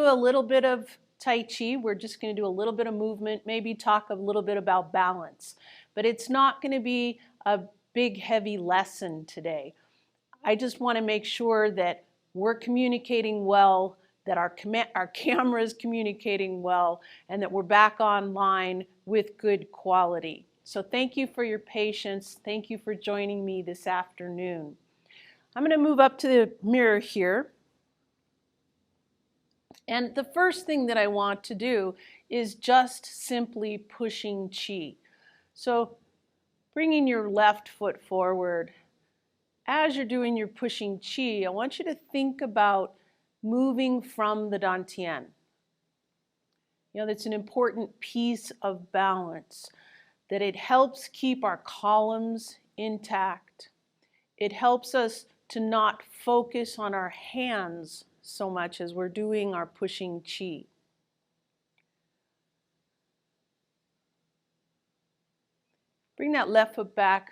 do a little bit of Tai Chi. We're just going to do a little bit of movement, maybe talk a little bit about balance. But it's not going to be a big, heavy lesson today. I just want to make sure that we're communicating well, that our camera is communicating well, and that we're back online with good quality. So thank you for your patience. Thank you for joining me this afternoon. I'm going to move up to the mirror here. And the first thing that I want to do is just simply pushing chi. So bringing your left foot forward. As you're doing your pushing chi, I want you to think about moving from the Dantian. You know, that's an important piece of balance, that it helps keep our columns intact. It helps us to not focus on our hands so much as we're doing our pushing chi. Bring that left foot back,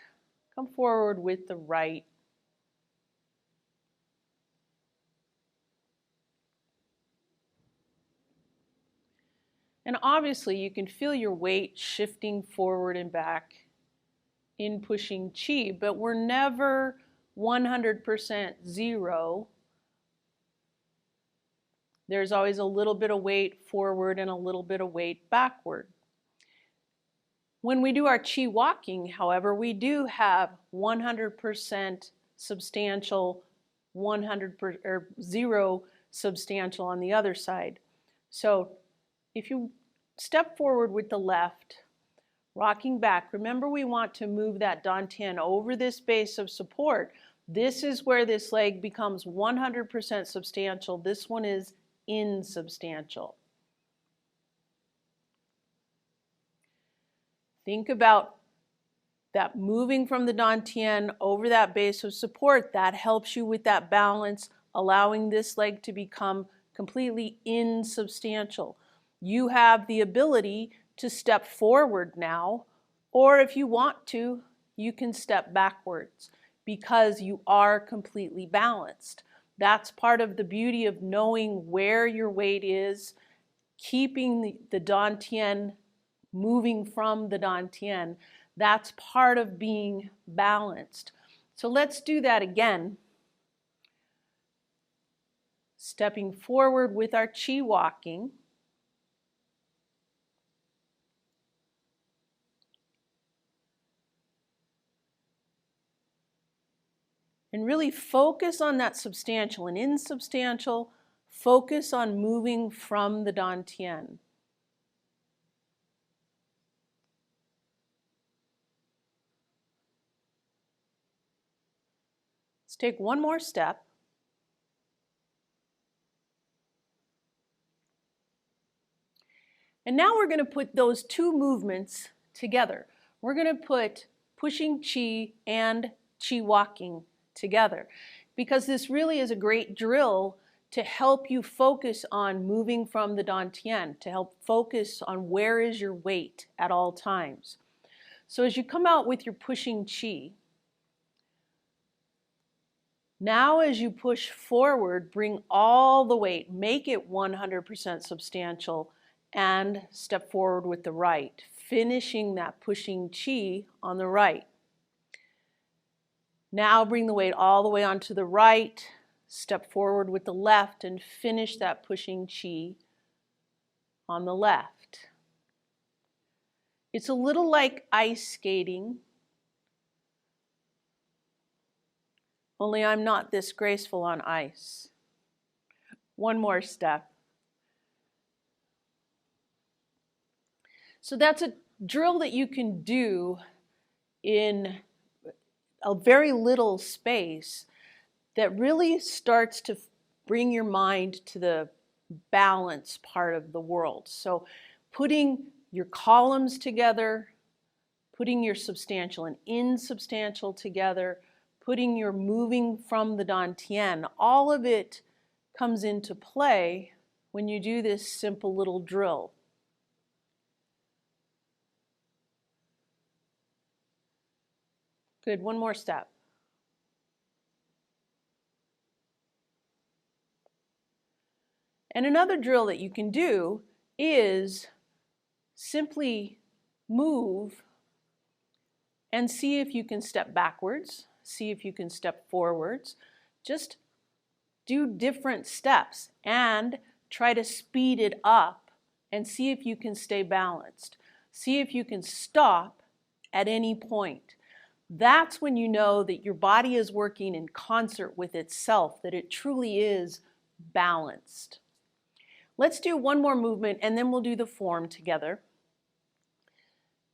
come forward with the right. And obviously you can feel your weight shifting forward and back in pushing chi, but we're never 100% zero. There's always a little bit of weight forward and a little bit of weight backward. When we do our chi walking, however, we do have 100% substantial, 100% or zero substantial on the other side. So if you step forward with the left, rocking back, remember we want to move that dantian over this base of support. This is where this leg becomes 100% substantial. This one is insubstantial. Think about that moving from the dantian over that base of support. That helps you with that balance, allowing this leg to become completely insubstantial. You have the ability to step forward now, or if you want to, you can step backwards because you are completely balanced. That's part of the beauty of knowing where your weight is, keeping the dantian moving from the dantian. That's part of being balanced. So let's do that again. Stepping forward with our chi walking. And really focus on that substantial and insubstantial. Focus on moving from the dantian. Let's take one more step. And now we're going to put those two movements together. We're going to put pushing chi and chi walking together, because this really is a great drill to help you focus on moving from the dantian, to help focus on where is your weight at all times. So as you come out with your pushing chi, now as you push forward, bring all the weight, make it 100% substantial, and step forward with the right, finishing that pushing chi on the right. Now bring the weight all the way onto the right, step forward with the left, and finish that pushing chi on the left. It's a little like ice skating, only I'm not this graceful on ice. One more step. So that's a drill that you can do in a very little space that really starts to bring your mind to the balance part of the world. So putting your columns together, putting your substantial and insubstantial together, putting your moving from the dantian, all of it comes into play when you do this simple little drill. Good, one more step. And another drill that you can do is simply move and see if you can step backwards, see if you can step forwards. Just do different steps and try to speed it up and see if you can stay balanced. See if you can stop at any point. That's when you know that your body is working in concert with itself, that it truly is balanced. Let's do one more movement and then we'll do the form together.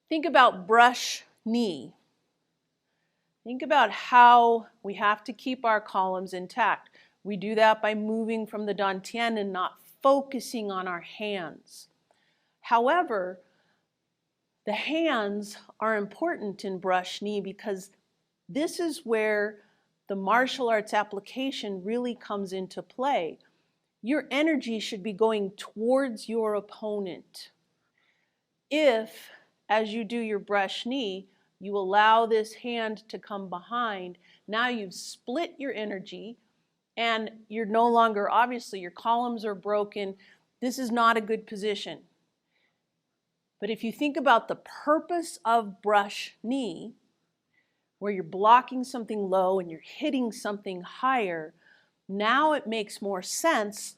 Think about brush knee. Think about how we have to keep our columns intact. We do that by moving from the dantian and not focusing on our hands. However, the hands are important in brush knee because this is where the martial arts application really comes into play. Your energy should be going towards your opponent. If, as you do your brush knee, you allow this hand to come behind, now you've split your energy and you're no longer, obviously your columns are broken. This is not a good position. But if you think about the purpose of brush knee, where you're blocking something low and you're hitting something higher, now it makes more sense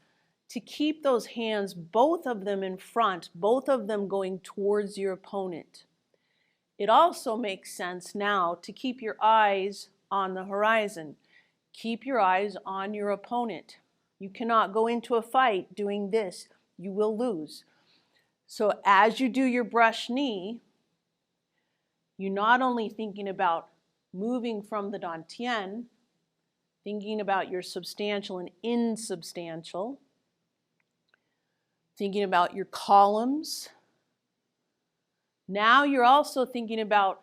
to keep those hands, both of them in front, both of them going towards your opponent. It also makes sense now to keep your eyes on the horizon. Keep your eyes on your opponent. You cannot go into a fight doing this. You will lose. So as you do your brush knee, you're not only thinking about moving from the dantian, thinking about your substantial and insubstantial, thinking about your columns. Now you're also thinking about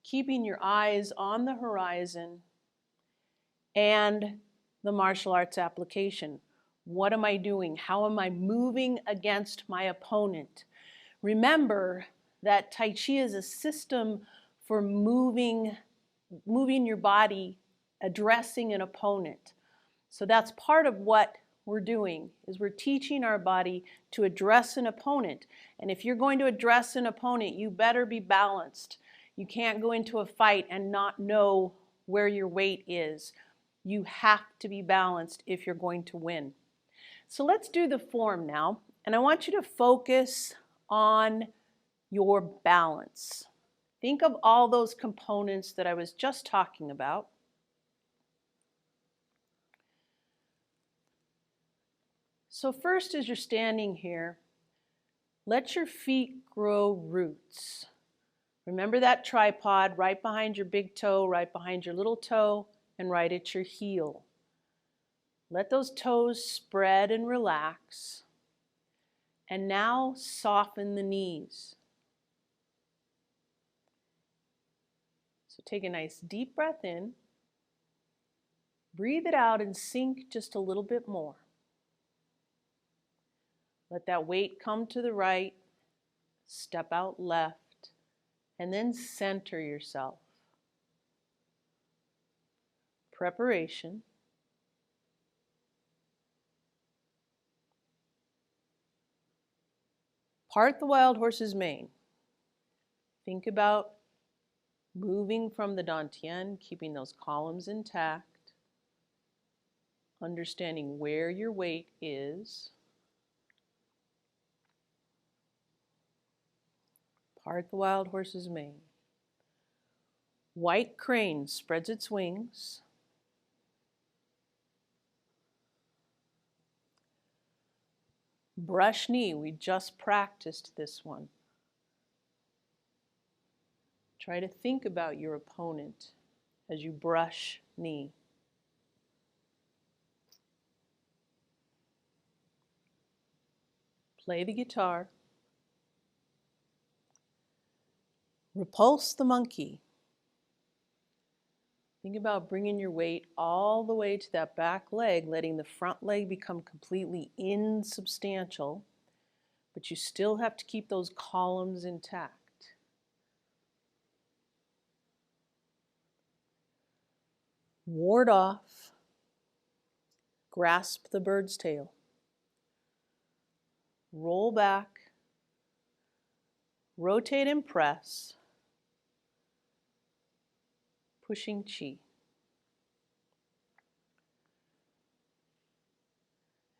keeping your eyes on the horizon and the martial arts application. What am I doing? How am I moving against my opponent? Remember that Tai Chi is a system for moving your body, addressing an opponent. So that's part of what we're doing, is we're teaching our body to address an opponent. And if you're going to address an opponent, you better be balanced. You can't go into a fight and not know where your weight is. You have to be balanced if you're going to win. So let's do the form now. And I want you to focus on your balance. Think of all those components that I was just talking about. So first, as you're standing here, let your feet grow roots. Remember that tripod right behind your big toe, right behind your little toe, and right at your heel. Let those toes spread and relax. And now soften the knees. So take a nice deep breath in. Breathe it out and sink just a little bit more. Let that weight come to the right, step out left, and then center yourself. Preparation. Part the wild horse's mane. Think about moving from the dantian, keeping those columns intact, understanding where your weight is. Part the wild horse's mane. White crane spreads its wings. Brush knee, we just practiced this one. Try to think about your opponent as you brush knee. Play the guitar. Repulse the monkey. Think about bringing your weight all the way to that back leg, letting the front leg become completely insubstantial, but you still have to keep those columns intact. Ward off. Grasp the bird's tail. roll back, rotate and press, pushing chi.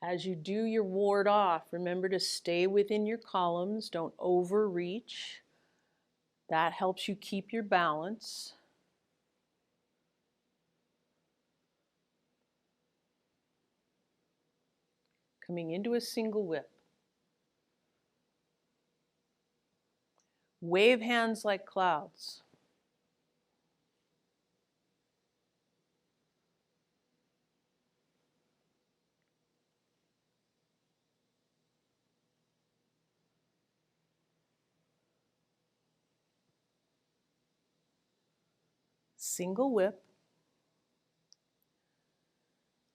As you do your ward off, remember to stay within your columns, don't overreach. That helps you keep your balance. Coming into a single whip. Wave hands like clouds. Single whip.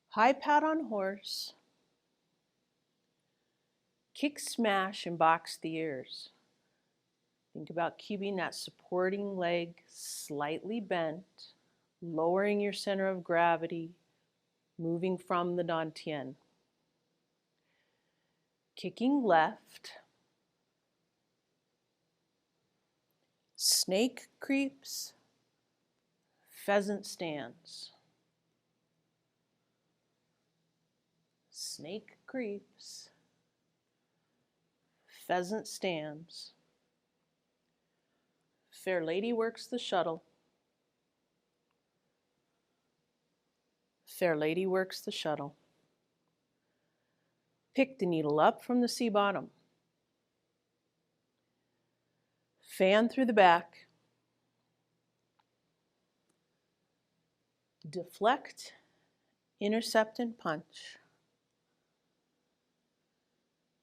High pat on horse. Kick, smash, and box the ears. Think about keeping that supporting leg slightly bent, lowering your center of gravity, moving from the dantian. Kicking left. Snake creeps, pheasant stands. Snake creeps, pheasant stands. Fair lady works the shuttle. Fair lady works the shuttle. Pick the needle up from the C bottom. Fan through the back. Deflect, intercept, and punch.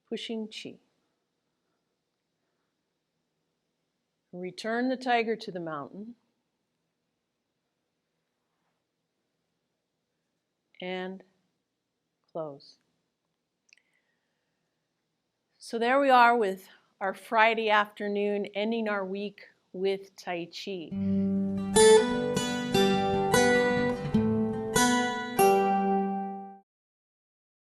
Pushing chi. Return the tiger to the mountain. And close. So there we are with our Friday afternoon, ending our week with Tai Chi.